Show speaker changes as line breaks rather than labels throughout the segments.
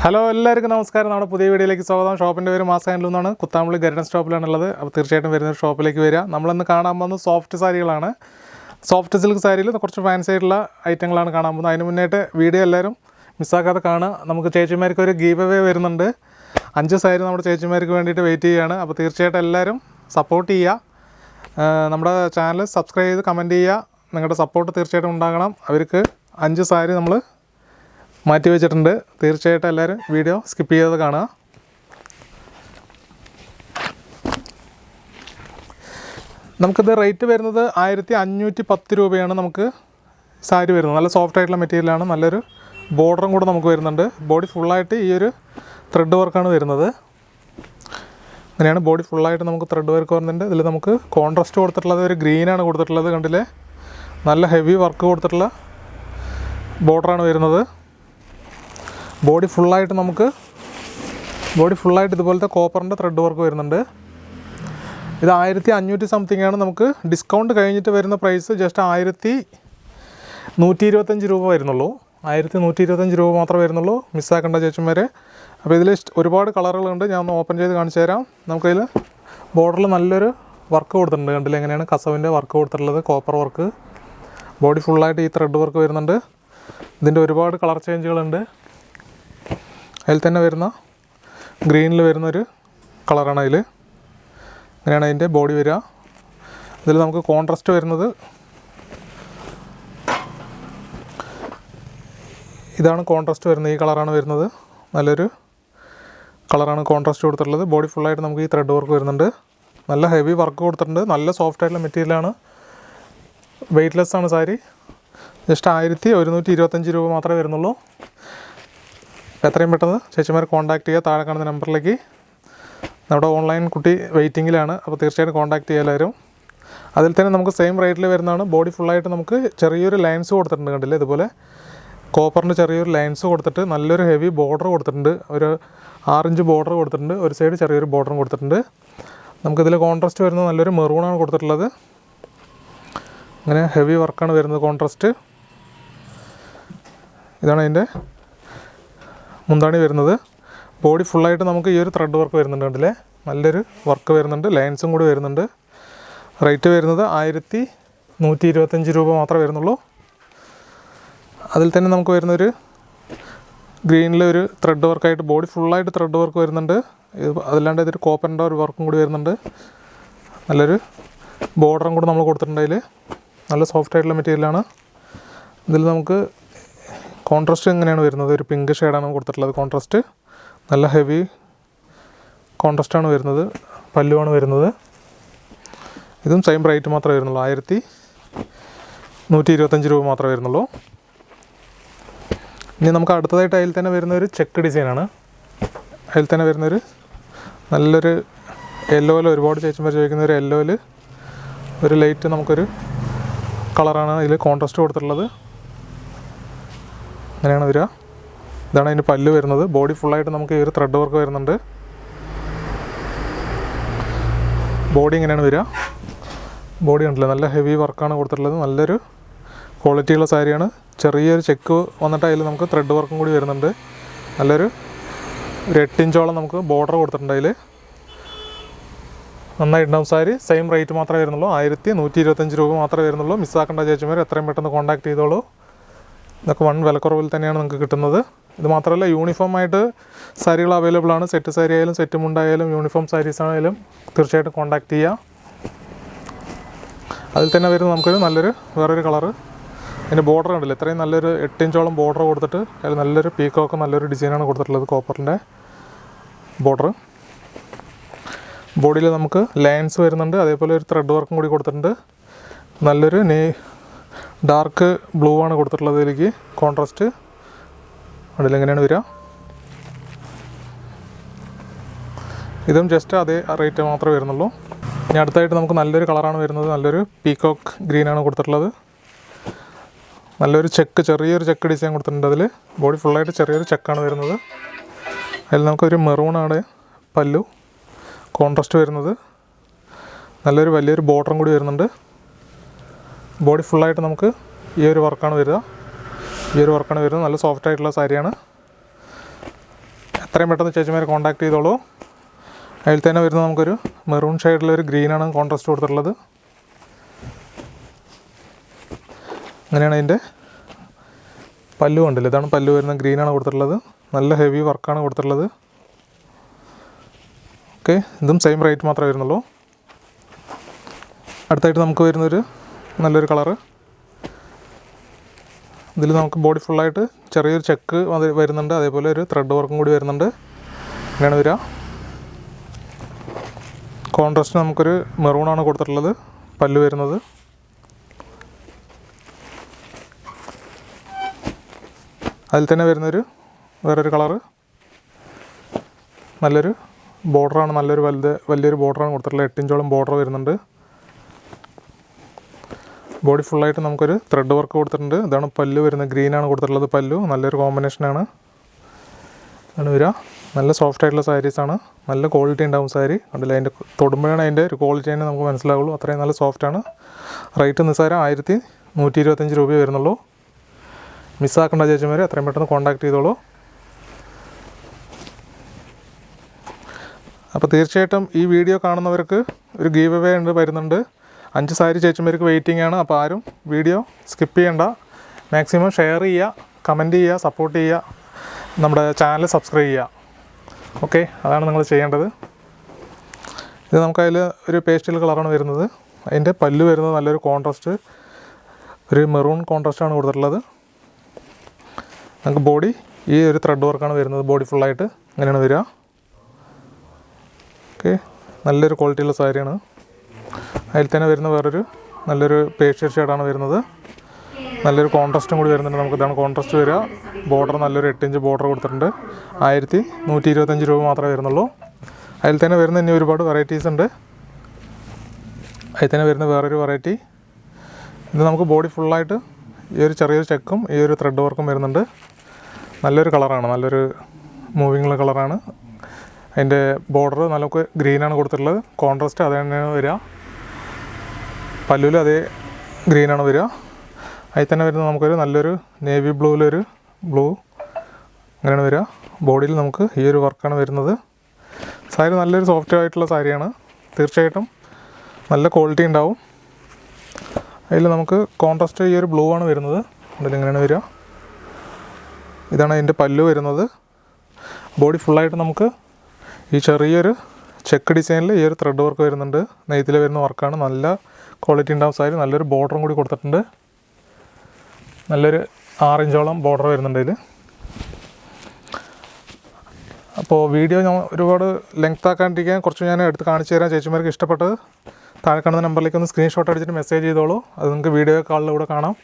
Hello എല്ലാവർക്കും നമസ്കാരം. നമ്മുടെ പുതിയ വീഡിയോയിലേക്ക് സ്വാഗതം. ഷോപ്പിൻ്റെ പേര് മാസ് ഹാൻഡ്ലൂം എന്നാണ്. കുത്താമ്പള്ളി ഗരുഡൻ സ്റ്റോപ്പിലാണുള്ളത്. അപ്പോൾ തീർച്ചയായിട്ടും വരുന്ന ഷോപ്പിലേക്ക് വരിക. നമ്മളിന്ന് കാണാൻ പോകുന്നത് സോഫ്റ്റ് സാരികളാണ്. സോഫ്റ്റ് സിൽക്ക് സാരിയിൽ കുറച്ച് ഫാൻസി ആയിട്ടുള്ള ഐറ്റങ്ങളാണ് കാണാൻ പോകുന്നത്. അതിന് മുന്നേറ്റ് വീഡിയോ എല്ലാവരും മിസ്സാക്കാതെ കാണുക. നമുക്ക് ചേച്ചിമാർക്ക് ഒരു ഗീവ് അവേ വരുന്നുണ്ട്. 5 സാരി നമ്മുടെ ചേച്ചിമാർക്ക് വേണ്ടിയിട്ട് വെയിറ്റ് ചെയ്യുകയാണ്. അപ്പോൾ തീർച്ചയായിട്ടും എല്ലാവരും സപ്പോർട്ട് ചെയ്യുക. നമ്മുടെ ചാനൽ സബ്സ്ക്രൈബ് ചെയ്ത് കമൻറ്റ് ചെയ്യുക. നിങ്ങളുടെ സപ്പോർട്ട് തീർച്ചയായിട്ടും ഉണ്ടാകണം. അവർക്ക് 5 സാരി നമ്മൾ മാറ്റി വെച്ചിട്ടുണ്ട്. തീർച്ചയായിട്ടും എല്ലാവരും വീഡിയോ സ്കിപ്പ് ചെയ്ത് കാണുക. നമുക്കിത് റേറ്റ് വരുന്നത് 1510 രൂപയാണ് നമുക്ക് സാരി വരുന്നത്. നല്ല സോഫ്റ്റ് ആയിട്ടുള്ള മെറ്റീരിയലാണ്. നല്ലൊരു ബോർഡറും കൂടെ നമുക്ക് വരുന്നുണ്ട്. ബോഡി ഫുള്ളായിട്ട് ഈ ഒരു ത്രെഡ് വർക്കാണ് വരുന്നത്. അങ്ങനെയാണ് ബോഡി ഫുള്ളായിട്ട് നമുക്ക് ത്രെഡ് വർക്ക് വരുന്നുണ്ട്. ഇതിൽ നമുക്ക് കോൺട്രാസ്റ്റ് കൊടുത്തിട്ടുള്ളത് ഒരു ഗ്രീനാണ് കൊടുത്തിട്ടുള്ളത്. കണ്ടില്ലേ, നല്ല ഹെവി വർക്ക് കൊടുത്തിട്ടുള്ള ബോർഡറാണ് വരുന്നത്. ബോഡി ഫുള്ളായിട്ട് ഇതുപോലത്തെ കോപ്പറിൻ്റെ ത്രെഡ് വർക്ക് വരുന്നുണ്ട്. ഇത് 1500 സംതിങ് ആണ്. നമുക്ക് ഡിസ്കൗണ്ട് കഴിഞ്ഞിട്ട് വരുന്ന പ്രൈസ് ജസ്റ്റ് 1125 രൂപ വരുന്നുള്ളൂ. 1125 രൂപ മാത്രമേ വരുന്നുള്ളൂ. മിസ്സാക്കേണ്ട ചേച്ചന്മാരെ. അപ്പോൾ ഇതിൽ ഒരുപാട് കളറുകളുണ്ട്. ഞാൻ ഒന്ന് ഓപ്പൺ ചെയ്ത് കാണിച്ചു തരാം. നമുക്കതിൽ ബോർഡറിൽ നല്ലൊരു വർക്ക് കൊടുത്തിട്ടുണ്ട്. കണ്ടില്ല എങ്ങനെയാണ് കസവിൻ്റെ വർക്ക് കൊടുത്തിട്ടുള്ളത്, കോപ്പർ വർക്ക്. ബോഡി ഫുള്ളായിട്ട് ഈ ത്രെഡ് വർക്ക് വരുന്നുണ്ട്. ഇതിൻ്റെ ഒരുപാട് കളർ ചേഞ്ചുകളുണ്ട്. അതിൽ തന്നെ വരുന്ന ഗ്രീനിൽ വരുന്നൊരു കളറാണ് അതിൽ. അങ്ങനെയാണ് അതിൻ്റെ ബോഡി വരിക. ഇതിൽ നമുക്ക് കോൺട്രാസ്റ്റ് വരുന്നത് ഇതാണ്. കോൺട്രാസ്റ്റ് വരുന്നത് ഈ കളറാണ് വരുന്നത്. നല്ലൊരു കളറാണ് കോൺട്രാസ്റ്റ് കൊടുത്തിട്ടുള്ളത്. ബോഡി ഫുള്ളായിട്ട് നമുക്ക് ഈ ത്രെഡ് വർക്ക് വരുന്നുണ്ട്. നല്ല ഹെവി വർക്ക് കൊടുത്തിട്ടുണ്ട്. നല്ല സോഫ്റ്റ് ആയിട്ടുള്ള മെറ്റീരിയലാണ്. വെയ്റ്റ്ലെസ് ആണ് സാരി. ജസ്റ്റ് 1125 രൂപ മാത്രമേ വരുന്നുള്ളൂ. എത്രയും പെട്ടെന്ന് ചേച്ചിമാർ കോൺടാക്ട് ചെയ്യുക. താഴെ കാണുന്ന നമ്പറിലേക്ക്. നമ്മുടെ ഓൺലൈൻ കുട്ടി വെയിറ്റിങ്ങിലാണ്. അപ്പോൾ തീർച്ചയായിട്ടും കോൺടാക്ട് ചെയ്യുക എല്ലാവരും. അതിൽ തന്നെ നമുക്ക് സെയിം റേറ്റിൽ വരുന്നതാണ്. ബോഡി ഫുള്ളായിട്ട് നമുക്ക് ചെറിയൊരു ലൈൻസ് കൊടുത്തിട്ടുണ്ട്. കണ്ടില്ലേ, ഇതുപോലെ കോപ്പറിൻ്റെ ചെറിയൊരു ലൈൻസ് കൊടുത്തിട്ട് നല്ലൊരു ഹെവി ബോർഡർ കൊടുത്തിട്ടുണ്ട്. ഒരു 6 ഇഞ്ച് ബോർഡർ കൊടുത്തിട്ടുണ്ട്. ഒരു സൈഡ് ചെറിയൊരു ബോർഡറും കൊടുത്തിട്ടുണ്ട്. നമുക്കിതിൽ കോൺട്രാസ്റ്റ് വരുന്നത് നല്ലൊരു മെറൂണാണ് കൊടുത്തിട്ടുള്ളത്. അങ്ങനെ ഹെവി വർക്കാണ് വരുന്നത് കോൺട്രാസ്റ്റ്. ഇതാണ് അതിൻ്റെ മുന്താണി വരുന്നത്. ബോഡി ഫുള്ളായിട്ട് നമുക്ക് ഈ ഒരു ത്രെഡ് വർക്ക് വരുന്നുണ്ട്. കണ്ടില്ലേ, നല്ലൊരു വർക്ക് വരുന്നുണ്ട്. ലൈൻസും കൂടി വരുന്നുണ്ട്. റേറ്റ് വരുന്നത് 1125 രൂപ മാത്രമേ വരുന്നുള്ളൂ. അതിൽ തന്നെ നമുക്ക് വരുന്നൊരു ഗ്രീനിലൊരു ത്രെഡ് വർക്കായിട്ട് ബോഡി ഫുള്ളായിട്ട് ത്രെഡ് വർക്ക് വരുന്നുണ്ട്. അതല്ലാണ്ട് ഇതൊരു കോപ്പറിൻ്റെ ഒരു വർക്കും കൂടി വരുന്നുണ്ട്. നല്ലൊരു ബോർഡറും കൂടി നമ്മൾ കൊടുത്തിട്ടുണ്ട്. അതിൽ നല്ല സോഫ്റ്റ് ആയിട്ടുള്ള മെറ്റീരിയലാണ്. ഇതിൽ നമുക്ക് കോൺട്രാസ്റ്റ് എങ്ങനെയാണ് വരുന്നത്, ഒരു പിങ്ക് ഷെയ്ഡാണ് കൊടുത്തിട്ടുള്ളത് കോൺട്രാസ്റ്റ്. നല്ല ഹെവി കോൺട്രാസ്റ്റാണ് വരുന്നത്. പല്ലുവാണ് വരുന്നത്. ഇതും സെയിം റേറ്റ് മാത്രമേ വരുന്നുള്ളൂ. 1125 രൂപ മാത്രമേ വരുന്നുള്ളൂ. ഇനി നമുക്ക് അടുത്തതായിട്ട് അതിൽ തന്നെ വരുന്നൊരു ചെക്ക് ഡിസൈനാണ്. അതിൽ തന്നെ വരുന്നൊരു നല്ലൊരു യെല്ലോയിൽ, ഒരുപാട് ചേച്ചിമാർ ചോദിക്കുന്ന ഒരു യെല്ലോയിൽ ഒരു ലൈറ്റ് നമുക്കൊരു കളറാണ് അതിൽ കോൺട്രാസ്റ്റ് കൊടുത്തിട്ടുള്ളത്. അങ്ങനെയാണ് വരിക. ഇതാണ് അതിൻ്റെ പല്ല് വരുന്നത്. ബോഡി ഫുള്ളായിട്ട് നമുക്ക് ഈ ഒരു ത്രെഡ് വർക്ക് വരുന്നുണ്ട്. ബോഡി ഇങ്ങനെയാണ് വരിക. ബോഡി കണ്ടില്ല, നല്ല ഹെവി വർക്കാണ് കൊടുത്തിട്ടുള്ളത്. നല്ലൊരു ക്വാളിറ്റിയുള്ള സാരിയാണ്. ചെറിയൊരു ചെക്ക് വന്നിട്ട് അതിൽ നമുക്ക് ത്രെഡ് വർക്കും കൂടി വരുന്നുണ്ട്. നല്ലൊരു 8 ഇഞ്ചോളം നമുക്ക് ബോർഡർ കൊടുത്തിട്ടുണ്ട്. അതിൽ നന്നായിട്ടുണ്ടാവും സാരി. സെയിം റേറ്റ് മാത്രമേ വരുന്നുള്ളൂ. 1125 രൂപ മാത്രമേ വരുന്നുള്ളൂ. മിസ്സാക്കേണ്ട ചേച്ചിമാർ എത്രയും പെട്ടെന്ന് കോൺടാക്ട് ചെയ്തോളൂ. ഇതൊക്കെ വിലക്കുറവിൽ തന്നെയാണ് നിങ്ങൾക്ക് കിട്ടുന്നത്. ഇത് മാത്രമല്ല, യൂണിഫോമായിട്ട് സാരികൾ അവൈലബിൾ ആണ്. സെറ്റ് സാരി ആയാലും സെറ്റ് മുണ്ടായാലും യൂണിഫോം സാരീസ് ആയാലും തീർച്ചയായിട്ടും കോൺടാക്ട് ചെയ്യുക. അതിൽ തന്നെ വരുന്ന നമുക്കൊരു നല്ലൊരു വേറൊരു കളറ്. അതിൻ്റെ ബോർഡർ കണ്ടില്ല, ഇത്രയും നല്ലൊരു 8 ഇഞ്ചോളം ബോർഡർ കൊടുത്തിട്ട് അതിൽ നല്ലൊരു പീക്കോക്ക് നല്ലൊരു ഡിസൈനാണ് കൊടുത്തിട്ടുള്ളത്. കോപ്പറിൻ്റെ ബോർഡർ. ബോഡിയിൽ നമുക്ക് ലൈൻസ് വരുന്നുണ്ട്. അതേപോലെ ഒരു ത്രെഡ് വർക്കും കൂടി കൊടുത്തിട്ടുണ്ട്. നല്ലൊരു ഡാർക്ക് ബ്ലൂ ആണ് കൊടുത്തിട്ടുള്ളത് ഇതിലേക്ക് കോൺട്രാസ്റ്റ്. അതിലെങ്ങനെയാണ് വരിക. ഇതും ജസ്റ്റ് അതേ റേറ്റ് മാത്രമേ വരുന്നുള്ളൂ. ഇനി അടുത്തായിട്ട് നമുക്ക് നല്ലൊരു കളറാണ് വരുന്നത്. നല്ലൊരു പീക്കോക്ക് ഗ്രീനാണ് കൊടുത്തിട്ടുള്ളത്. നല്ലൊരു ചെക്ക്, ചെറിയൊരു ചെക്ക് ഡിസൈൻ കൊടുത്തിട്ടുണ്ട്. അതിൽ ബോഡി ഫുള്ളായിട്ട് ചെറിയൊരു ചെക്കാണ് വരുന്നത്. അതിൽ നമുക്കൊരു മെറൂണാണ് പല്ലു കോൺട്രാസ്റ്റ് വരുന്നത്. നല്ലൊരു വലിയൊരു ബോർഡറും കൂടി വരുന്നുണ്ട്. ബോഡി ഫുള്ളായിട്ട് നമുക്ക് ഈ ഒരു വർക്കാണ് വരുന്നത്. നല്ല സോഫ്റ്റ് ആയിട്ടുള്ള സാരിയാണ്. എത്രയും പെട്ടെന്ന് ചേച്ചിമാരെ കോൺടാക്ട് ചെയ്തോളൂ. അതിൽ തന്നെ വരുന്നത് നമുക്കൊരു മെറൂൺ ഷെയ്ഡിലൊരു ഗ്രീനാണ് കോൺട്രാസ്റ്റ് കൊടുത്തിട്ടുള്ളത്. അങ്ങനെയാണ് അതിൻ്റെ പല്ലു കണ്ടില്ല, ഇതാണ് പല്ലു വരുന്നത്, ഗ്രീനാണ് കൊടുത്തിട്ടുള്ളത്. നല്ല ഹെവി വർക്കാണ് കൊടുത്തിട്ടുള്ളത്. ഓക്കെ, ഇതും സെയിം റേറ്റ് മാത്രമേ വരുന്നുള്ളൂ. അടുത്തായിട്ട് നമുക്ക് വരുന്നൊരു നല്ലൊരു കളറ്. ഇതിൽ നമുക്ക് ബോഡി ഫുള്ളായിട്ട് ചെറിയൊരു ചെക്ക് വരുന്നുണ്ട്, അതേപോലെ ഒരു ത്രെഡ് വർക്കും കൂടി വരുന്നുണ്ട്. അങ്ങനെയാണ് വരിക. കോൺട്രാസ്റ്റ് നമുക്കൊരു മെറൂണാണ് കൊടുത്തിട്ടുള്ളത് പല്ലു വരുന്നത്. അതിൽ തന്നെ വരുന്നൊരു വേറൊരു കളറ്, നല്ലൊരു ബോർഡറാണ്, നല്ലൊരു വലിയൊരു ബോർഡറാണ് കൊടുത്തിട്ടുള്ളത്. 8 ഇഞ്ചോളം ബോർഡർ വരുന്നുണ്ട്. ബോഡി ഫുള്ളായിട്ട് നമുക്കൊരു ത്രെഡ് വർക്ക് കൊടുത്തിട്ടുണ്ട്. ഇതാണ് പല്ലു വരുന്നത്, ഗ്രീനാണ് കൊടുത്തിട്ടുള്ളത് പല്ലു. നല്ലൊരു കോമ്പിനേഷനാണ് ആണ് വരിക. നല്ല സോഫ്റ്റ് ആയിട്ടുള്ള സാരീസാണ്, നല്ല ക്വാളിറ്റി ഉണ്ടാവും സാരി. കണ്ടില്ല, അതിൻ്റെ തൊടുമ്പോഴാണ് അതിൻ്റെ ഒരു ക്വാളിറ്റി തന്നെ നമുക്ക് മനസ്സിലാവുള്ളൂ. അത്രയും നല്ല സോഫ്റ്റാണ്. റേറ്റ് നിസ്സാരം 1125 രൂപയെ വരുന്നുള്ളൂ. മിസ്സാക്കേണ്ട ചേച്ചിമാരെ എത്രയും പെട്ടെന്ന് കോൺടാക്ട് ചെയ്തോളൂ. അപ്പോൾ തീർച്ചയായിട്ടും ഈ വീഡിയോ കാണുന്നവർക്ക് ഒരു ഗീവ് അവേ വരുന്നുണ്ട്. 5 സാരി ചേച്ചിമാർക്ക് വെയിറ്റിംഗ് ആണ്. അപ്പോൾ ആരും വീഡിയോ സ്കിപ്പ് ചെയ്യേണ്ട. മാക്സിമം ഷെയർ ചെയ്യുക, കമൻറ്റ് ചെയ്യുക, സപ്പോർട്ട് ചെയ്യുക, നമ്മുടെ ചാനൽ സബ്സ്ക്രൈബ് ചെയ്യുക. ഓക്കെ, അതാണ് നിങ്ങൾ ചെയ്യേണ്ടത്. ഇത് നമുക്കതിൽ ഒരു പേസ്റ്റൽ കളറാണ് വരുന്നത്. അതിൻ്റെ പല്ലു വരുന്നത് നല്ലൊരു കോൺട്രാസ്റ്റ്, ഒരു മെറൂൺ കോൺട്രാസ്റ്റാണ് കൊടുത്തിട്ടുള്ളത്. നമുക്ക് ബോഡി ഈ ഒരു ത്രെഡ് വർക്കാണ് വരുന്നത്, ബോഡി ഫുള്ളായിട്ട് അങ്ങനെയാണ് വരിക. ഓക്കെ, നല്ലൊരു ക്വാളിറ്റിയുള്ള സാരിയാണ്. അതിൽ തന്നെ വരുന്ന വേറൊരു നല്ലൊരു പേസ്റ്റൽ ഷെയ്ഡാണ് വരുന്നത്. നല്ലൊരു കോൺട്രാസ്റ്റും കൂടി വരുന്നുണ്ട്. നമുക്ക് ഇതാണ് കോൺട്രാസ്റ്റ് വരിക. ബോർഡർ നല്ലൊരു 8 ഇഞ്ച് ബോർഡർ കൊടുത്തിട്ടുണ്ട്. 1125 രൂപ മാത്രമേ വരുന്നുള്ളൂ. അതിൽ തന്നെ വരുന്ന ഇനി ഒരുപാട് വെറൈറ്റീസ് ഉണ്ട്. അതിൽ തന്നെ വരുന്ന വേറൊരു വെറൈറ്റി, ഇത് നമുക്ക് ബോഡി ഫുള്ളായിട്ട് ഈ ഒരു ചെറിയൊരു ചെക്കും ഈ ഒരു ത്രെഡ് വർക്കും വരുന്നുണ്ട്. നല്ലൊരു കളറാണ്, നല്ലൊരു മൂവിങ്ങുള്ള കളറാണ്. അതിൻ്റെ ബോർഡർ നമുക്ക് ഗ്രീനാണ് കൊടുത്തിട്ടുള്ളത്. കോൺട്രാസ്റ്റ് അത് തന്നെയാണ് വരിക. പല്ലുവിൽ അതേ ഗ്രീനാണ് വരിക. അതിൽ തന്നെ വരുന്നത് നമുക്കൊരു നല്ലൊരു നേവി ബ്ലൂവിലൊരു ബ്ലൂ അങ്ങനെയാണ് വരിക. ബോഡിയിൽ നമുക്ക് ഈ ഒരു വർക്കാണ് വരുന്നത്. സാരി നല്ലൊരു സോഫ്റ്റ് ആയിട്ടുള്ള സാരിയാണ്. തീർച്ചയായിട്ടും നല്ല ക്വാളിറ്റി ഉണ്ടാവും. അതിൽ നമുക്ക് കോൺട്രാസ്റ്റ് ഈ ഒരു ബ്ലൂ ആണ് വരുന്നത്. അതിലിങ്ങനെയാണ് വരിക. ഇതാണ് അതിൻ്റെ പല്ലു വരുന്നത്. ബോഡി ഫുള്ളായിട്ട് നമുക്ക് ഈ ചെറിയൊരു ചെക്ക് ഡിസൈനിൽ ഈ ഒരു ത്രെഡ് വർക്ക് വരുന്നുണ്ട്. നെയ്ത്തിൽ വരുന്ന വർക്കാണ്. നല്ല ക്വാളിറ്റി ഉണ്ടാവും സാരി. നല്ലൊരു ബോർഡറും കൂടി കൊടുത്തിട്ടുണ്ട്. നല്ലൊരു 6 ഇഞ്ചോളം ബോർഡർ വരുന്നുണ്ട് ഇതിൽ. അപ്പോൾ വീഡിയോ ഞാൻ ഒരുപാട് ലെങ്ത് ആക്കാണ്ടിരിക്കാൻ കുറച്ച് ഞാൻ എടുത്ത് കാണിച്ചു തരാം. ചേച്ചിമാർക്ക് ഇഷ്ടപ്പെട്ടത് താഴെ കാണുന്ന നമ്പറിലേക്ക് ഒന്ന് സ്ക്രീൻഷോട്ട് അടിച്ചിട്ട് മെസ്സേജ് ചെയ്തോളൂ. അത് നിങ്ങൾക്ക് വീഡിയോ കാളിലൂടെ കാണാം.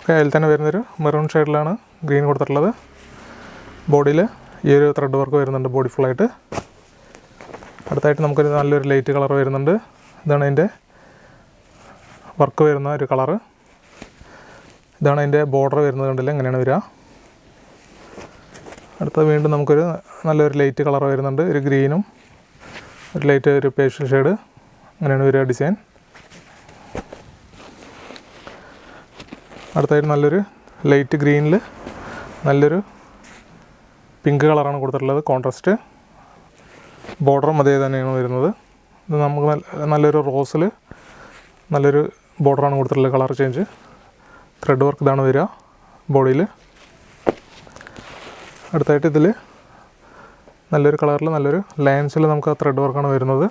ഓക്കെ, അതിൽ തന്നെ വരുന്നൊരു മെറൂൺ ഷെയ്ഡിലാണ് ഗ്രീൻ കൊടുത്തിട്ടുള്ളത്. ബോഡിയിൽ ഈ ഒരു ത്രെഡ് വർക്ക് വരുന്നുണ്ട് ബോഡി ഫുള്ളായിട്ട്. അടുത്തായിട്ട് നമുക്കൊരു നല്ലൊരു ലൈറ്റ് കളർ വരുന്നുണ്ട്. ഇതാണ് അതിൻ്റെ വർക്ക് വരുന്ന ഒരു കളറ്. ഇതാണ് അതിൻ്റെ ബോർഡർ വരുന്നത്. കണ്ടില്ല, ഇങ്ങനെയാണ് വരിക. അടുത്ത വീണ്ടും നമുക്കൊരു നല്ലൊരു ലൈറ്റ് കളർ വരുന്നുണ്ട്. ഒരു ഗ്രീനും ഒരു ലൈറ്റ് ഒരു പേസ്റ്റൽ ഷെയ്ഡ് അങ്ങനെയാണ് വരിക ഡിസൈൻ. അടുത്തായിട്ട് നല്ലൊരു ലൈറ്റ് ഗ്രീനിൽ നല്ലൊരു പിങ്ക് കളറാണ് കൊടുത്തിട്ടുള്ളത്. കോൺട്രാസ്റ്റ് ബോർഡറും അതേ തന്നെയാണ് വരുന്നത്. ഇത് നമുക്ക് നല്ലൊരു റോസിൽ നല്ലൊരു ബോർഡറാണ് കൊടുത്തിട്ടുള്ളത്. കളർ ചേഞ്ച് ത്രെഡ് വർക്ക് ഇതാണ് വരിക ബോഡിയിൽ. അടുത്തായിട്ട് ഇതിൽ നല്ലൊരു കളറിൽ നല്ലൊരു ലൈൻസിൽ നമുക്ക് ആ ത്രെഡ് വർക്കാണ് വരുന്നത്.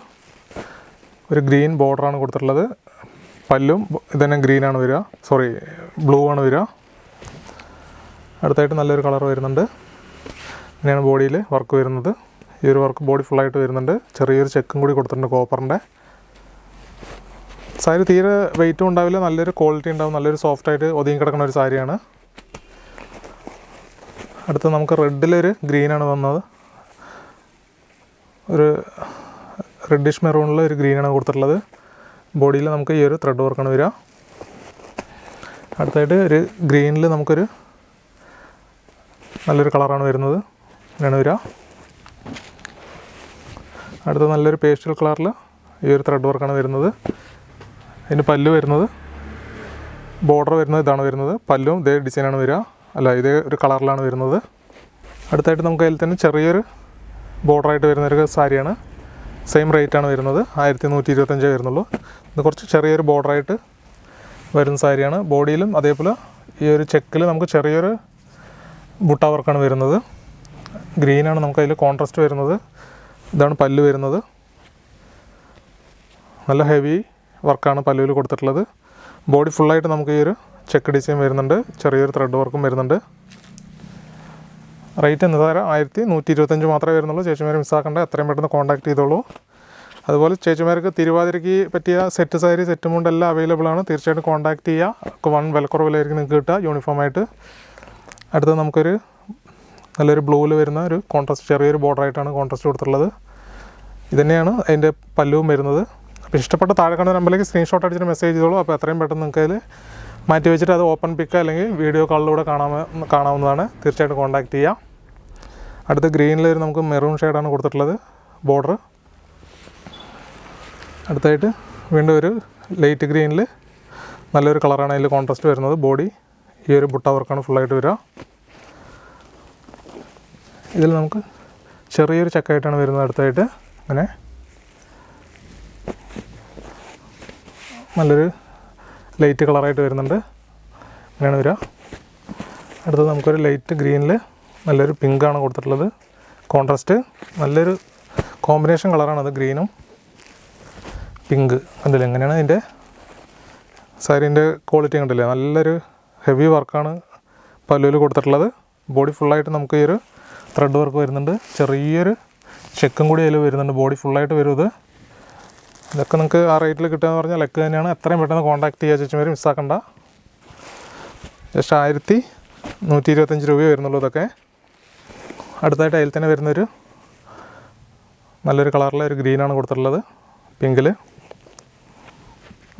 ഒരു ഗ്രീൻ ബോർഡറാണ് കൊടുത്തിട്ടുള്ളത്. പല്ലും ഇതന്നെ ഗ്രീനാണ് വരിക, ബ്ലൂ ആണ് വരിക. അടുത്തായിട്ട് നല്ലൊരു കളർ വരുന്നുണ്ട്. ഇങ്ങനെയാണ് ബോഡിയിൽ വർക്ക് വരുന്നത്. ഈ ഒരു വർക്ക് ബോഡി ഫുള്ളായിട്ട് വരുന്നുണ്ട്. ചെറിയൊരു ചെക്കും കൂടി കൊടുത്തിട്ടുണ്ട് കോപ്പറിൻ്റെ. സാരി തീരെ വെയിറ്റും ഉണ്ടാവില്ല, നല്ലൊരു ക്വാളിറ്റി ഉണ്ടാവും. നല്ലൊരു സോഫ്റ്റായിട്ട് ഒതുങ്ങി കിടക്കുന്ന ഒരു സാരിയാണ്. അടുത്ത് നമുക്ക് റെഡിലൊരു ഗ്രീനാണ് വന്നത്. ഒരു റെഡിഷ് മെറൂണിൽ ഒരു ഗ്രീനാണ് കൊടുത്തിട്ടുള്ളത്. ബോഡിയിൽ നമുക്ക് ഈ ഒരു ത്രെഡ് വർക്കാണ് വരിക. അടുത്തായിട്ട് ഒരു ഗ്രീനിൽ നമുക്കൊരു നല്ലൊരു കളറാണ് വരുന്നത്. ഇങ്ങനെയാണ് വരിക. അടുത്ത നല്ലൊരു പേസ്റ്റൽ കളറിൽ ഈ ഒരു ത്രെഡ് വർക്കാണ് വരുന്നത്. അതിൻ്റെ പല്ലു വരുന്നത് ബോർഡർ വരുന്നത് ഇതാണ് വരുന്നത്. പല്ലും ഇതേ ഡിസൈനാണ് വരിക, ഇതേ ഒരു കളറിലാണ് വരുന്നത്. അടുത്തായിട്ട് നമുക്ക് അതിൽ തന്നെ ചെറിയൊരു ബോർഡറായിട്ട് വരുന്നൊരു സാരിയാണ്. സെയിം റേറ്റാണ് വരുന്നത്, 1125 വരുന്നുള്ളൂ. ഇത് കുറച്ച് ചെറിയൊരു ബോർഡറായിട്ട് വരുന്ന സാരിയാണ്. ബോഡിയിലും അതേപോലെ ഈ ഒരു ചെക്കിൽ നമുക്ക് ചെറിയൊരു ബുട്ട വർക്കാണ് വരുന്നത്. ഗ്രീനാണ് നമുക്ക് അതിൽ കോൺട്രാസ്റ്റ് വരുന്നത്. ഇതാണ് പല്ല് വരുന്നത്. നല്ല ഹെവി വർക്കാണ് പല്ലുവിൽ കൊടുത്തിട്ടുള്ളത്. ബോഡി ഫുള്ളായിട്ട് നമുക്ക് ഈ ഒരു ചെക്ക് ഡിസൈൻ വരുന്നുണ്ട്, ചെറിയൊരു ത്രെഡ് വർക്കും വരുന്നുണ്ട്. റേറ്റ് എന്ന് തരാം 1125 മാത്രമേ വരുന്നുള്ളൂ. ചേച്ചിമാർ മിസ്സാക്കേണ്ട, എത്രയും പെട്ടെന്ന് കോൺടാക്ട് ചെയ്തോളൂ. അതുപോലെ ചേച്ചിമാർക്ക് തിരുവാതിരയ്ക്ക് പറ്റിയ സെറ്റ് സാരി, സെറ്റ് മുണ്ടെല്ലാം അവൈലബിൾ ആണ്. തീർച്ചയായിട്ടും കോൺടാക്ട് ചെയ്യുക. വൺ വിലക്കുറവിലായിരിക്കും നിങ്ങൾക്ക് കിട്ടുക യൂണിഫോമായിട്ട്. അടുത്തത് നമുക്കൊരു നല്ലൊരു ബ്ലൂവിൽ വരുന്ന ഒരു കോൺട്രാസ്റ്റ്, ചെറിയൊരു ബോർഡറായിട്ടാണ് കോൺട്രാസ്റ്റ് കൊടുത്തിട്ടുള്ളത്. ഇതുതന്നെയാണ് അതിൻ്റെ പല്ലുവും വരുന്നത്. അപ്പോൾ ഇഷ്ടപ്പെട്ട താഴെ കാണുന്ന നമ്പറിലേക്ക് സ്ക്രീൻഷോട്ട് അടിച്ചിട്ട് മെസ്സേജ് ചെയ്തോളൂ. അപ്പോൾ എത്രയും പെട്ടെന്ന് നിങ്ങൾക്ക് അതിൽ മാറ്റി വെച്ചിട്ട് അത് ഓപ്പൺ പിക്ക് അല്ലെങ്കിൽ വീഡിയോ കോളിലൂടെ കാണാവുന്നതാണ്. തീർച്ചയായിട്ടും കോൺടാക്ട് ചെയ്യുക. അടുത്ത ഗ്രീനിൽ നമുക്ക് മെറൂൺ ഷെയ്ഡാണ് കൊടുത്തിട്ടുള്ളത് ബോർഡർ. അടുത്തായിട്ട് വീണ്ടും ഒരു ലൈറ്റ് ഗ്രീനിൽ നല്ലൊരു കളറാണ് അതിൽ കോൺട്രാസ്റ്റ് വരുന്നത്. ബോഡി ഈ ഒരു ബുട്ട വർക്കാണ് ഫുള്ളായിട്ട് വരിക. ഇതിൽ നമുക്ക് ചെറിയൊരു ചെക്കായിട്ടാണ് വരുന്നത്. അടുത്തായിട്ട് അങ്ങനെ നല്ലൊരു ലൈറ്റ് കളറായിട്ട് വരുന്നുണ്ട്. അങ്ങനെയാണ് വരിക. അടുത്തത് നമുക്കൊരു ലൈറ്റ് ഗ്രീനിൽ നല്ലൊരു പിങ്കാണ് കൊടുത്തിട്ടുള്ളത് കോൺട്രാസ്റ്റ്. നല്ലൊരു കോമ്പിനേഷൻ കളറാണത്, ഗ്രീനും പിങ്ക്. കണ്ടില്ലേ എങ്ങനെയാണ് അതിൻ്റെ സാരീൻ്റെ ക്വാളിറ്റി കണ്ടില്ലേ? നല്ലൊരു ഹെവി വർക്കാണ് പല്ലുവിൽ കൊടുത്തിട്ടുള്ളത്. ബോഡി ഫുള്ളായിട്ട് നമുക്ക് ഈ ഒരു ത്രെഡ് വർക്ക് വരുന്നുണ്ട്. ചെറിയൊരു ചെക്കും കൂടി അതിൽ വരുന്നുണ്ട്. ബോഡി ഫുള്ളായിട്ട് വരും ഇത്. ഇതൊക്കെ നിങ്ങൾക്ക് ആ റേറ്റിൽ കിട്ടുകയെന്ന് പറഞ്ഞാൽ ലക്ക് തന്നെയാണ്. എത്രയും പെട്ടെന്ന് കോൺടാക്ട് ചെയ്യുക ചേച്ചിമാർ, മിസ്സാക്കണ്ട. ജസ്റ്റ് 1125 രൂപയെ വരുന്നുള്ളൂ ഇതൊക്കെ. അടുത്തായിട്ട് അതിൽ തന്നെ വരുന്നൊരു നല്ലൊരു കളറിലെ ഒരു ഗ്രീനാണ് കൊടുത്തിട്ടുള്ളത്, പിങ്കിൽ.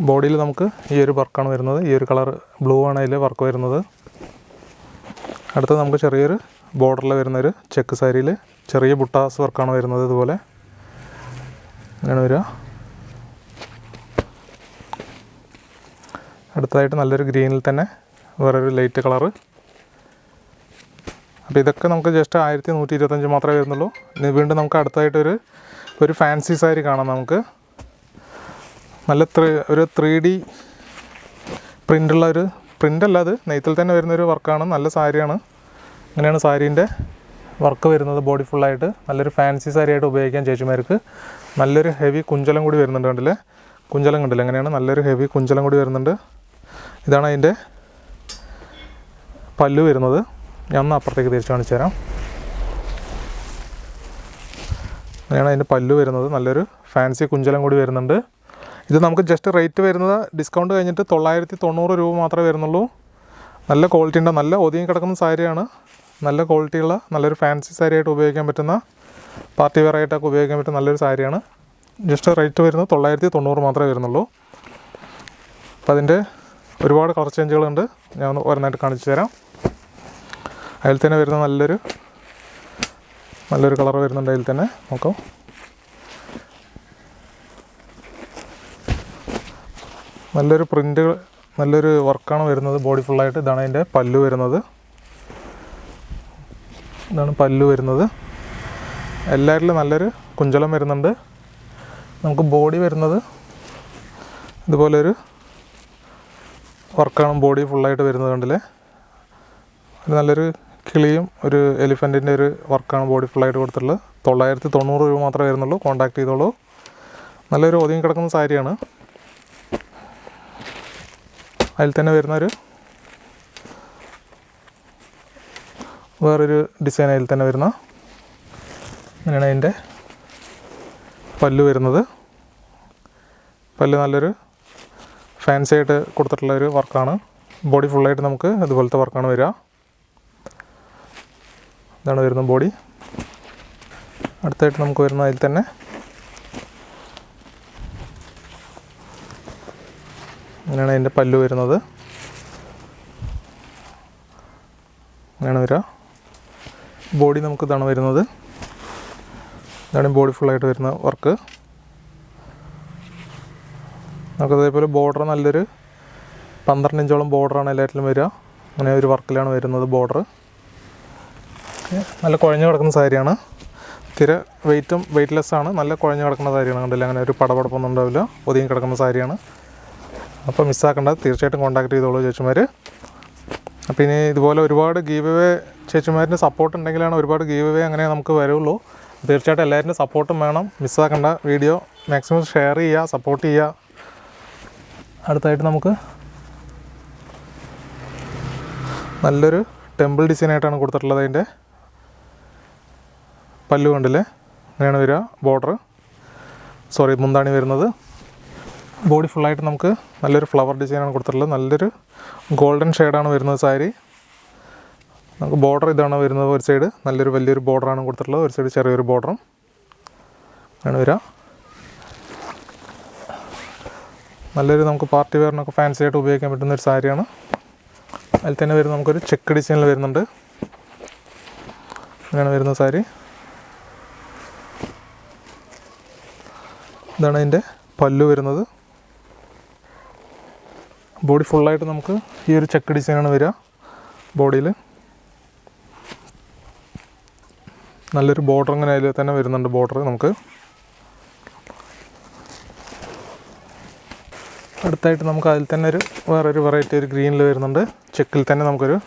ബോഡിയിൽ നമുക്ക് ഈ ഒരു വർക്കാണ് വരുന്നത്. ഈ ഒരു കളർ ബ്ലൂ ആണ് അതിൽ വർക്ക് വരുന്നത്. അടുത്തത് നമുക്ക് ചെറിയൊരു ബോർഡറിൽ വരുന്നൊരു ചെക്ക് സാരിയിൽ ചെറിയ ബുട്ടാസ് വർക്കാണ് വരുന്നത്. ഇതുപോലെ അങ്ങനെയാണ് വരിക. അടുത്തതായിട്ട് നല്ലൊരു ഗ്രീനിൽ തന്നെ വേറൊരു ലൈറ്റ് കളറ്. അപ്പോൾ ഇതൊക്കെ നമുക്ക് ജസ്റ്റ് 1125 മാത്രമേ വരുന്നുള്ളൂ. ഇനി വീണ്ടും നമുക്ക് അടുത്തായിട്ടൊരു ഫാൻസി സാരി കാണാം. നമുക്ക് നല്ല ഒരു 3D പ്രിൻ്റുള്ള ഒരു പ്രിൻ്റല്ല, അത് നെയ്ത്തിൽ തന്നെ വരുന്നൊരു വർക്കാണ്. നല്ല സാരിയാണ്. അങ്ങനെയാണ് സാരീൻ്റെ വർക്ക് വരുന്നത്. ബോഡി ഫുള്ളായിട്ട് നല്ലൊരു ഫാൻസി സാരിയായിട്ട് ഉപയോഗിക്കാൻ ചേച്ചിമാർക്ക്. നല്ലൊരു ഹെവി കുഞ്ചലം കൂടി വരുന്നുണ്ട്. കണ്ടില്ലേ കുഞ്ചലം കണ്ടില്ല? അങ്ങനെയാണ് നല്ലൊരു ഹെവി കുഞ്ചലം കൂടി വരുന്നുണ്ട്. ഇതാണ് അതിൻ്റെ പല്ലു വരുന്നത്. ഞാൻ ഒന്ന് അപ്പുറത്തേക്ക് തിരിച്ച് കാണിച്ചു തരാം. അങ്ങനെയാണ് അതിൻ്റെ പല്ലു വരുന്നത്. നല്ലൊരു ഫാൻസി കുഞ്ചലം കൂടി വരുന്നുണ്ട്. ഇത് നമുക്ക് ജസ്റ്റ് റേറ്റ് വരുന്നത് ഡിസ്കൗണ്ട് കഴിഞ്ഞിട്ട് 990 രൂപ മാത്രമേ വരുന്നുള്ളൂ. നല്ല ക്വാളിറ്റി ഉണ്ട്. നല്ല ഒതുങ്ങി കിടക്കുന്ന സാരിയാണ്. നല്ല ക്വാളിറ്റിയുള്ള നല്ലൊരു ഫാൻസി സാരിയായിട്ട് ഉപയോഗിക്കാൻ പറ്റുന്ന, പാർട്ടി വെയർ ആയിട്ടൊക്കെ ഉപയോഗിക്കാൻ പറ്റുന്ന നല്ലൊരു സാരിയാണ്. ജസ്റ്റ് റേറ്റ് വരുന്നത് 990 മാത്രമേ വരുന്നുള്ളൂ. അപ്പോൾ അതിൻ്റെ ഒരുപാട് കളർ ചേഞ്ചുകളുണ്ട്. ഞാൻ ഒന്ന് ഓരോന്നായിട്ട് കാണിച്ചു തരാം. അതിൽ തന്നെ വരുന്ന നല്ലൊരു കളർ വരുന്നുണ്ട്. അതിൽ തന്നെ നോക്കാം. നല്ലൊരു പ്രിൻ്റ്, നല്ലൊരു വർക്കാണ് വരുന്നത് ബോഡി ഫുള്ളായിട്ട്. ഇതാണ് അതിൻ്റെ പല്ലു വരുന്നത്. ഇതാണ് പല്ലു വരുന്നത്. എല്ലാവരിലും നല്ലൊരു കുഞ്ചലം വരുന്നുണ്ട്. നമുക്ക് ബോഡി വരുന്നത് ഇതുപോലൊരു വർക്കാണ് ബോഡി ഫുള്ളായിട്ട് വരുന്നത്. കണ്ടില്ലേ? നല്ലൊരു കിളിയും ഒരു എലിഫൻറ്റിൻ്റെ ഒരു വർക്കാണ് ബോഡി ഫുള്ളായിട്ട് കൊടുത്തിട്ടുള്ളത്. 990 രൂപ മാത്രമേ വരുന്നുള്ളൂ. കോൺടാക്ട് ചെയ്തോളൂ. നല്ലൊരു ഒതുങ്ങി കിടക്കുന്ന സാരിയാണ്. അതിൽ തന്നെ വരുന്നൊരു വേറൊരു ഡിസൈൻ അതിൽ തന്നെ വരുന്ന, അങ്ങനെയാണ് അതിൻ്റെ പല്ലു വരുന്നത്. പല്ല് നല്ലൊരു ഫാൻസി ആയിട്ട് കൊടുത്തിട്ടുള്ളൊരു വർക്കാണ്. ബോഡി ഫുള്ളായിട്ട് നമുക്ക് ഇതുപോലത്തെ വർക്കാണ് വരിക. ഇതാണ് വരുന്ന ബോഡി. അടുത്തായിട്ട് നമുക്ക് വരുന്ന അതിൽ തന്നെ അങ്ങനെയാണ് അതിൻ്റെ പല്ലു വരുന്നത്. അങ്ങനെയാണ് വരിക. ബോഡി നമുക്ക് ഇതാണ് വരുന്നത്. ഇതാണ് ബോഡി ഫുള്ളായിട്ട് വരുന്ന വർക്ക്. നമുക്ക് അതേപോലെ ബോർഡർ നല്ലൊരു 12 ഇഞ്ചോളം ബോർഡറാണ് എല്ലാറ്റിലും വരിക. അങ്ങനെ ഒരു വർക്കിലാണ് വരുന്നത് ബോർഡർ. നല്ല കുഴഞ്ഞു കിടക്കുന്ന സാരിയാണ്. തീരെ വെയ്റ്റ്ലെസ്സാണ്, നല്ല കുഴഞ്ഞ് കിടക്കുന്ന സാരിയാണ്. കണ്ടില്ല, അങ്ങനെ ഒരു പടപടപ്പൊന്നും ഉണ്ടാവില്ല, ഒതുങ്ങി കിടക്കുന്ന സാരിയാണ്. അപ്പോൾ മിസ്സാക്കേണ്ട, തീർച്ചയായിട്ടും കോൺടാക്ട് ചെയ്തോളൂ ചേച്ചിമാർ. അപ്പോൾ ഇനി ഇതുപോലെ ഒരുപാട് ഗീവ് അവേ ചേച്ചിമാരിൻ്റെ സപ്പോർട്ട് ഉണ്ടെങ്കിലാണ് ഒരുപാട് ഗീവ് അവേ അങ്ങനെ നമുക്ക് വരുള്ളൂ. തീർച്ചയായിട്ടും എല്ലാവരുടെ സപ്പോർട്ടും വേണം. മിസ്സാക്കേണ്ട, വീഡിയോ മാക്സിമം ഷെയർ ചെയ്യുക, സപ്പോർട്ട് ചെയ്യുക. അടുത്തായിട്ട് നമുക്ക് നല്ലൊരു ടെമ്പിൾ ഡിസൈനായിട്ടാണ് കൊടുത്തിട്ടുള്ളത്. അതിൻ്റെ പല്ലു കണ്ടില്ലേ, അങ്ങനെയാണ് വരിക. മുന്താണി വരുന്നത്. ബോഡി ഫുള്ളായിട്ട് നമുക്ക് നല്ലൊരു ഫ്ലവർ ഡിസൈനാണ് കൊടുത്തിട്ടുള്ളത്. നല്ലൊരു ഗോൾഡൻ ഷെയ്ഡാണ് വരുന്നത് സാരി. നമുക്ക് ബോർഡർ ഇതാണ് വരുന്നത്. ഒരു സൈഡ് നല്ലൊരു വലിയൊരു ബോർഡറാണ് കൊടുത്തിട്ടുള്ളത്, ഒരു സൈഡ് ചെറിയൊരു ബോർഡറും ആണ് വരിക. നല്ലൊരു നമുക്ക് പാർട്ടി വെയറിനൊക്കെ ഫാൻസി ആയിട്ട് ഉപയോഗിക്കാൻ പറ്റുന്ന ഒരു സാരിയാണ്. അതിൽ തന്നെ വരുന്ന നമുക്കൊരു ചെക്ക് ഡിസൈനിൽ വരുന്നുണ്ട്. അങ്ങനെയാണ് വരുന്ന സാരി. ഇതാണ് അതിൻ്റെ പല്ലു വരുന്നത്. ബോഡി ഫുള്ളായിട്ട് നമുക്ക് ഈ ഒരു ചെക്ക് ഡിസൈനാണ് വരിക. ബോഡിയിൽ നല്ലൊരു ബോർഡർ ഇങ്ങനെ അതിൽ തന്നെ വരുന്നുണ്ട്. ബോർഡർ നമുക്ക് അടുത്തായിട്ട് നമുക്ക് അതിൽ തന്നെ വേറൊരു വെറൈറ്റി ഒരു ഗ്രീനിൽ വരുന്നുണ്ട്. ചെക്കിൽ തന്നെ നമുക്കൊരു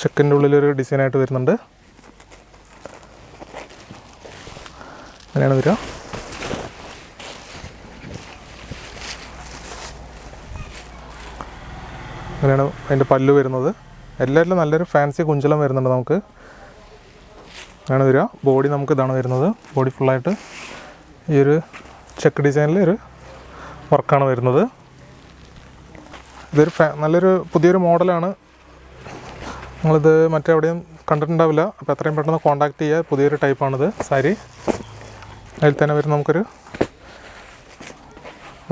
ചെക്കിൻ്റെ ഉള്ളിലൊരു ഡിസൈനായിട്ട് വരുന്നുണ്ട്. അങ്ങനെയാണ് വരിക. അങ്ങനെയാണ് അതിൻ്റെ പല്ലു വരുന്നത്. എല്ലാവരിലും നല്ലൊരു ഫാൻസി കുഞ്ചലം വരുന്നുണ്ട് നമുക്ക്. അങ്ങനെയാണ് വരിക. ബോഡി നമുക്ക് ഇതാണ് വരുന്നത്. ബോഡി ഫുള്ളായിട്ട് ഈ ഒരു ചെക്ക് ഡിസൈനിൽ ഒരു വർക്കാണ് വരുന്നത്. ഇതൊരു നല്ലൊരു പുതിയൊരു മോഡലാണ്. നിങ്ങളിത് മറ്റെവിടെയും കണ്ടിട്ടുണ്ടാവില്ല. അപ്പോൾ എത്രയും പെട്ടെന്ന് കോൺടാക്ട് ചെയ്യുക. പുതിയൊരു ടൈപ്പാണിത് സാരി. അതിൽ തന്നെ വരുന്ന നമുക്കൊരു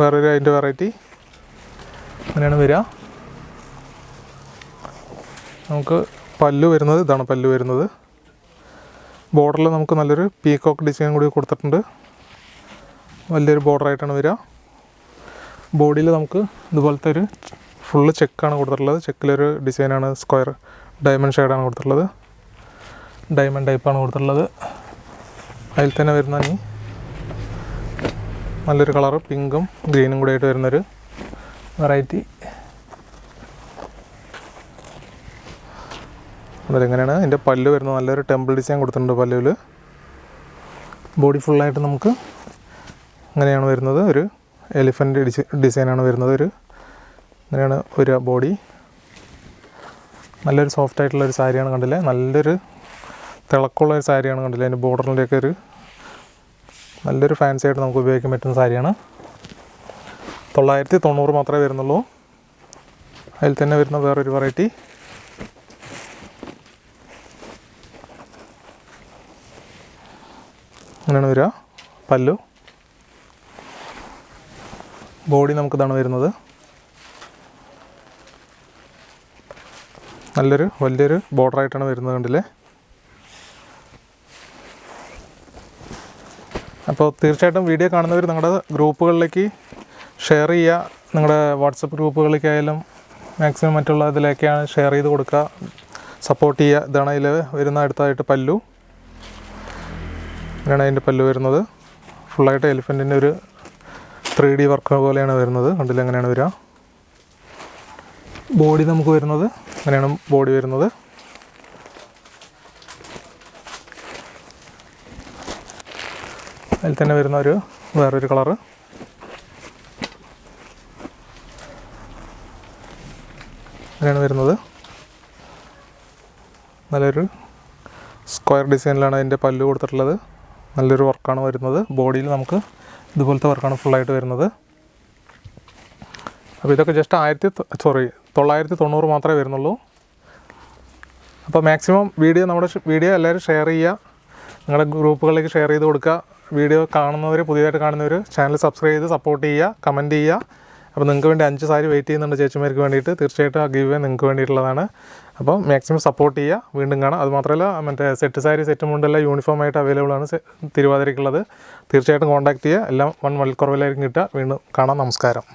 വേറൊരു അതിൻ്റെ വെറൈറ്റി അങ്ങനെയാണ് വരിക. നമുക്ക് പല്ലു വരുന്നത് ഇതാണ്. പല്ലു വരുന്നത് ബോർഡറിൽ നമുക്ക് നല്ലൊരു പീകോക്ക് ഡിസൈൻ കൂടി കൊടുത്തിട്ടുണ്ട്. വലിയൊരു ബോർഡറായിട്ടാണ് വരിക. ബോഡിയിൽ നമുക്ക് ഇതുപോലത്തെ ഒരു ഫുള്ള് ചെക്കാണ് കൊടുത്തിട്ടുള്ളത്. ചെക്കിലൊരു ഡിസൈനാണ്, സ്ക്വയർ ഡയമണ്ട് ഷെയ്ഡാണ് കൊടുത്തിട്ടുള്ളത്. ഡയമണ്ട് ടൈപ്പാണ് കൊടുത്തിട്ടുള്ളത്. അതിൽ തന്നെ വരുന്ന നല്ലൊരു കളറ് പിങ്കും ഗ്രീനും കൂടി ആയിട്ട് വരുന്നൊരു വെറൈറ്റി. അതിലെങ്ങനെയാണ് അതിൻ്റെ പല്ല് വരുന്നത്. നല്ലൊരു ടെമ്പിൾ ഡിസൈൻ കൊടുത്തിട്ടുണ്ട് പല്ലുവിൽ. ബോഡി ഫുള്ളായിട്ട് നമുക്ക് അങ്ങനെയാണ് വരുന്നത്. ഒരു എലിഫൻ്റ് ഡിസൈനാണ് വരുന്നത്. അങ്ങനെയാണ് ഒരു ബോഡി. നല്ലൊരു സോഫ്റ്റ് ആയിട്ടുള്ളൊരു സാരിയാണ്. കണ്ടില്ലേ, നല്ലൊരു തിളക്കമുള്ളൊരു സാരിയാണ്. കണ്ടില്ലേ, അതിൻ്റെ ബോർഡറിൻ്റെയൊക്കെ നല്ലൊരു ഫാൻസി ആയിട്ട് നമുക്ക് ഉപയോഗിക്കാൻ പറ്റുന്ന സാരിയാണ്. 990 മാത്രമേ വരുന്നുള്ളൂ. അതിൽ തന്നെ വരുന്ന വേറൊരു വെറൈറ്റി അങ്ങനെയാണ് വരിക. പല്ലു ബോഡി നമുക്കിതാണ് വരുന്നത്. വലിയൊരു ബോർഡറായിട്ടാണ് വരുന്നത്. കണ്ടില്ലേ. അപ്പോൾ തീർച്ചയായിട്ടും വീഡിയോ കാണുന്നവർ നിങ്ങളുടെ ഗ്രൂപ്പുകളിലേക്ക് ഷെയർ ചെയ്യുക. നിങ്ങളുടെ വാട്സപ്പ് ഗ്രൂപ്പുകളിലേക്കായാലും മാക്സിമം മറ്റുള്ള ഇതിലേക്കാണ് ഷെയർ ചെയ്ത് കൊടുക്കുക, സപ്പോർട്ട് ചെയ്യുക. ഇതാണ് അതിൽ വരുന്ന അടുത്തതായിട്ട് പല്ലു. അങ്ങനെയാണ് അതിൻ്റെ പല്ലു വരുന്നത്. ഫുള്ളായിട്ട് എലിഫൻറ്റിൻ്റെ ഒരു 3D വർക്ക് പോലെയാണ് വരുന്നത്. കണ്ടില്ല, അങ്ങനെയാണ് വരിക. ബോഡി നമുക്ക് വരുന്നത് അങ്ങനെയാണ് ബോഡി വരുന്നത്. അതിൽ തന്നെ വരുന്ന വേറൊരു കളറ്. അങ്ങനെയാണ് വരുന്നത്. നല്ലൊരു സ്ക്വയർ ഡിസൈനിലാണ് അതിൻ്റെ പല്ലു കൊടുത്തിട്ടുള്ളത്. നല്ലൊരു വർക്കാണ് വരുന്നത്. ബോഡിയിൽ നമുക്ക് ഇതുപോലത്തെ വർക്കാണ് ഫുള്ളായിട്ട് വരുന്നത്. അപ്പോൾ ഇതൊക്കെ ജസ്റ്റ് 990 മാത്രമേ വരുന്നുള്ളൂ. അപ്പോൾ മാക്സിമം നമ്മുടെ വീഡിയോ എല്ലാവരും ഷെയർ ചെയ്യുക, നിങ്ങളുടെ ഗ്രൂപ്പുകളിലേക്ക് ഷെയർ ചെയ്ത് കൊടുക്കുക. വീഡിയോ പുതിയതായിട്ട് കാണുന്നവർ ചാനൽ സബ്സ്ക്രൈബ് ചെയ്ത് സപ്പോർട്ട് ചെയ്യുക, കമൻറ്റ് ചെയ്യുക. അപ്പോൾ നിങ്ങൾക്ക് വേണ്ടി 5 സാരി വെയിറ്റ് ചെയ്യുന്നുണ്ട് ചേച്ചിമാർക്ക് വേണ്ടിയിട്ട്. തീർച്ചയായിട്ടും ആ ഗിവ് അവേ നിങ്ങൾക്ക് വേണ്ടിയിട്ടുള്ളതാണ്. അപ്പോൾ മാക്സിമം സപ്പോർട്ട് ചെയ്യുക. വീണ്ടും കാണാം. അതുമാത്രമല്ല, മറ്റേ സെറ്റ് മുണ്ടെല്ലാം യൂണിഫോമായിട്ട് അവൈലബിൾ ആണ് തിരുവാതിരയ്ക്കുള്ളത്. തീർച്ചയായിട്ടും കോൺടാക്ട് ചെയ്യുക. എല്ലാം 1 വിലക്കുറവിലായിരിക്കും കിട്ടുക. വീണ്ടും കാണാം. നമസ്കാരം.